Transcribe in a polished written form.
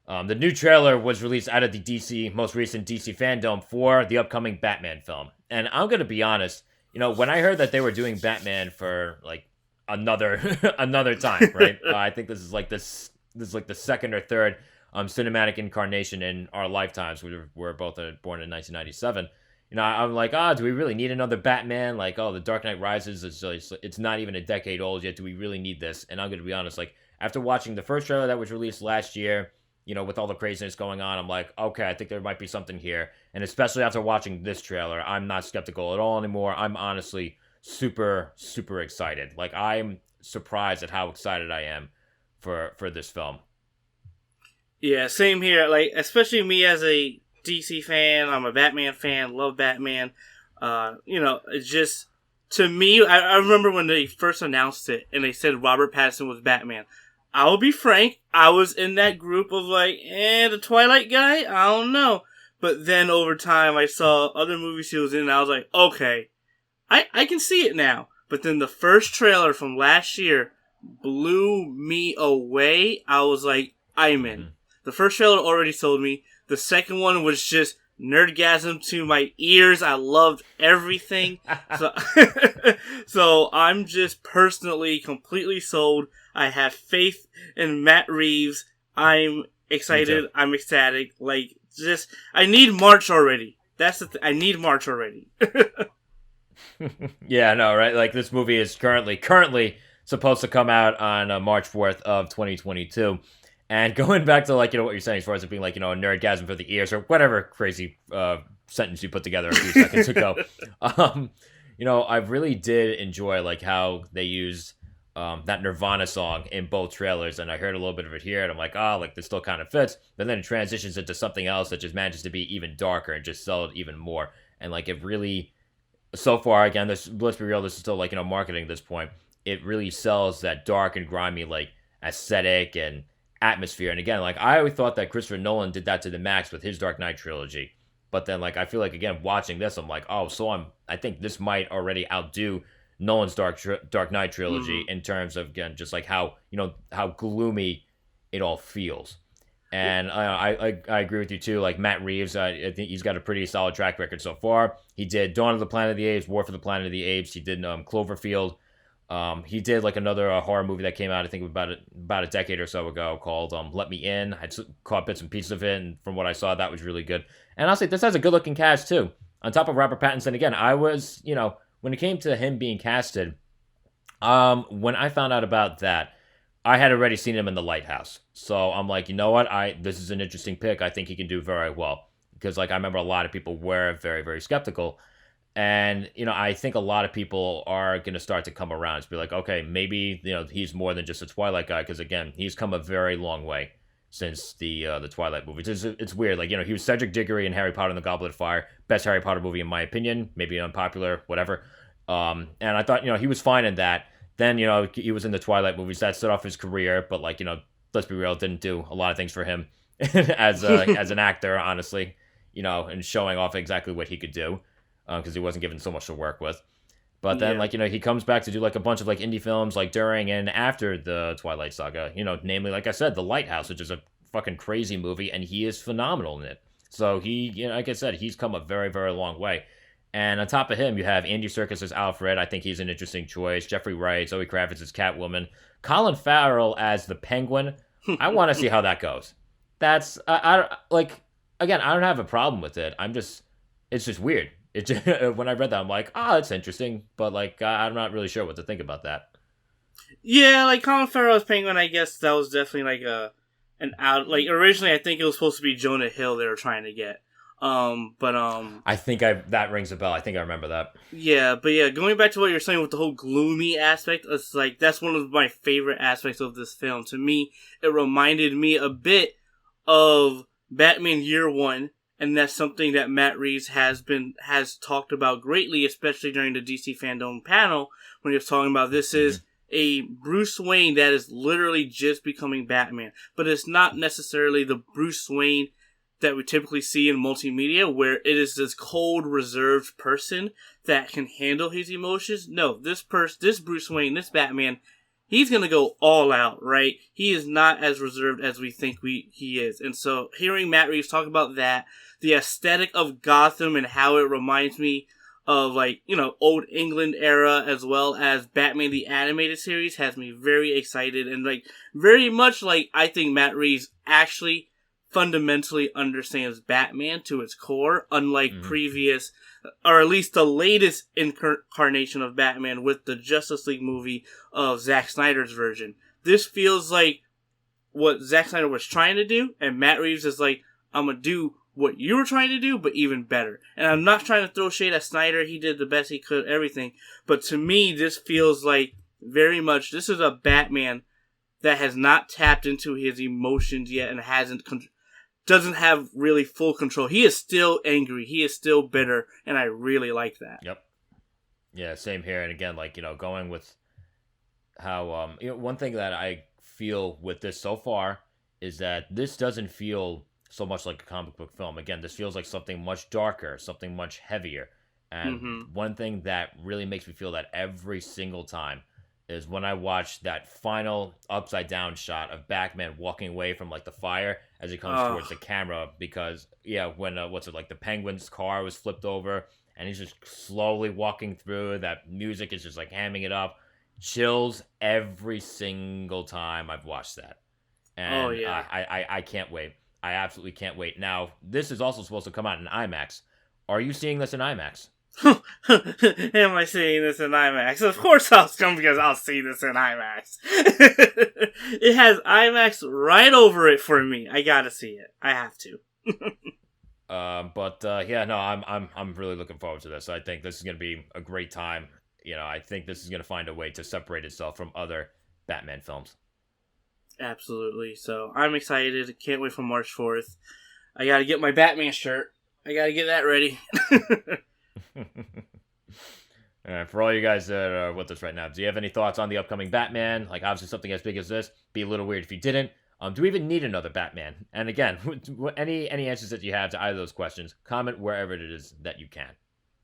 The new trailer was released out of the most recent DC FanDome for the upcoming Batman film. And I'm gonna be honest, when I heard that they were doing Batman for like another another time, right? I think this is like the second or third cinematic incarnation in our lifetimes. We were both born in 1997. I'm like, do we really need another Batman? Like, The Dark Knight Rises it's not even a decade old yet. Do we really need this? And I'm gonna be honest, like after watching the first trailer that was released last year, with all the craziness going on, I'm like, okay, I think there might be something here. And especially after watching this trailer, I'm not skeptical at all anymore. I'm honestly super, super excited. Like, I'm surprised at how excited I am for this film. Yeah, same here. Like, especially me as a DC fan, I'm a Batman fan, love Batman. It's just, to me, I remember when they first announced it and they said Robert Pattinson was Batman. I will be frank, I was in that group of like, the Twilight guy? I don't know. But then over time, I saw other movies he was in and I was like, okay, I can see it now. But then the first trailer from last year blew me away. I was like, I'm in. Mm-hmm. The first trailer already sold me. The second one was just nerdgasm to my ears. I loved everything. So I'm just personally completely sold. I have faith in Matt Reeves. I'm excited. I'm ecstatic. Like, just, I need March already. That's the I need March already. Yeah, no, right? Like, this movie is currently supposed to come out on March 4th of 2022. And going back to, like, what you're saying as far as it being, like, a nerdgasm for the ears or whatever crazy sentence you put together a few seconds ago. I really did enjoy, like, how they used that Nirvana song in both trailers. And I heard a little bit of it here, and I'm like, like, this still kind of fits. But then it transitions into something else that just manages to be even darker and just sell it even more. And, like, it really, so far, again, let's be real, this is still, like, marketing at this point. It really sells that dark and grimy, like, aesthetic and atmosphere. And again, like, I always thought that Christopher Nolan did that to the max with his Dark Knight trilogy. But then, like, I feel like, again, watching this, I'm like, I think this might already outdo Nolan's Dark Knight trilogy in terms of, again, just like how gloomy it all feels. And I agree with you too. Like, Matt Reeves, I think he's got a pretty solid track record so far. He did Dawn of the Planet of the Apes, War for the Planet of the Apes. He did Cloverfield. He did like another horror movie that came out, I think about a decade or so ago, called Let Me In. I caught bits and pieces of it, and from what I saw, that was really good. And honestly, this has a good looking cast too. On top of Robert Pattinson, again, I was, when it came to him being casted, when I found out about that, I had already seen him in The Lighthouse. So I'm like, you know what? This is an interesting pick. I think he can do very well. Because, like, I remember a lot of people were very, very skeptical. And, I think a lot of people are going to start to come around to be like, okay, maybe, he's more than just a Twilight guy. Because, again, he's come a very long way since the Twilight movies. It's weird. Like, he was Cedric Diggory in Harry Potter and the Goblet of Fire. Best Harry Potter movie, in my opinion. Maybe unpopular, whatever. And I thought, he was fine in that. Then, he was in the Twilight movies. That set off his career. But, like, let's be real, it didn't do a lot of things for him as an actor, honestly. And showing off exactly what he could do. Because he wasn't given so much to work with. But then, he comes back to do, like, a bunch of, like, indie films, like, during and after the Twilight saga. Namely, like I said, The Lighthouse, which is a fucking crazy movie, and he is phenomenal in it. So he, like I said, he's come a very, very long way. And on top of him, you have Andy Serkis as Alfred. I think he's an interesting choice. Jeffrey Wright, Zoe Kravitz as Catwoman. Colin Farrell as the Penguin. I want to see how that goes. That's, again, I don't have a problem with it. It's just weird. When I read that, I'm like, it's interesting, but, like, I'm not really sure what to think about that. Yeah, like, Colin Farrell's Penguin, I guess that was definitely, like, an out, like, originally I think it was supposed to be Jonah Hill they were trying to get. I think that rings a bell. I think I remember that. Yeah, but yeah, going back to what you're saying with the whole gloomy aspect, it's like, that's one of my favorite aspects of this film. To me, it reminded me a bit of Batman Year One. And that's something that Matt Reeves has talked about greatly, especially during the DC FanDome panel, when he was talking about this is a Bruce Wayne that is literally just becoming Batman. But it's not necessarily the Bruce Wayne that we typically see in multimedia, where it is this cold, reserved person that can handle his emotions. No, this Bruce Wayne, this Batman, he's going to go all out, right? He is not as reserved as we think he is. And so hearing Matt Reeves talk about that, the aesthetic of Gotham and how it reminds me of, like, you know, old England era as well as Batman the Animated Series has me very excited. And, like, very much like I think Matt Reeves actually fundamentally understands Batman to its core, unlike previous, or at least the latest incarnation of Batman with the Justice League movie of Zack Snyder's version. This feels like what Zack Snyder was trying to do, and Matt Reeves is like, I'm gonna do what you were trying to do, but even better. And I'm not trying to throw shade at Snyder, he did the best he could, everything, but to me, this feels like very much, this is a Batman that has not tapped into his emotions yet and doesn't have really full control. He is still angry. He is still bitter, and I really like that. Yep. Yeah, same here. And again, like, you know, going with how, you know, one thing that I feel with this so far is that this doesn't feel so much like a comic book film. Again, this feels like something much darker, something much heavier. And one thing that really makes me feel that every single time is when I watch that final upside down shot of Batman walking away from, like, the fire as he comes towards the camera, because when like the Penguin's car was flipped over and he's just slowly walking through, that music is just like hamming it up, chills every single time I've watched that. And I can't wait. I absolutely can't wait. Now, this is also supposed to come out in IMAX. Are you seeing this in IMAX? Am I seeing this in IMAX? Of course I'll come, because I'll see this in IMAX. It has IMAX right over it for me. I gotta see it. I have to. I'm really looking forward to this. I think this is gonna be a great time. You know, I think this is gonna find a way to separate itself from other Batman films. Absolutely. So I'm excited. Can't wait for March 4th. I gotta get my Batman shirt. I gotta get that ready. All right, for all you guys that are with us right now, do you have any thoughts on the upcoming Batman? Like, obviously something as big as this. Be a little weird if you didn't. Do we even need another Batman? And again, any answers that you have to either of those questions, comment wherever it is that you can.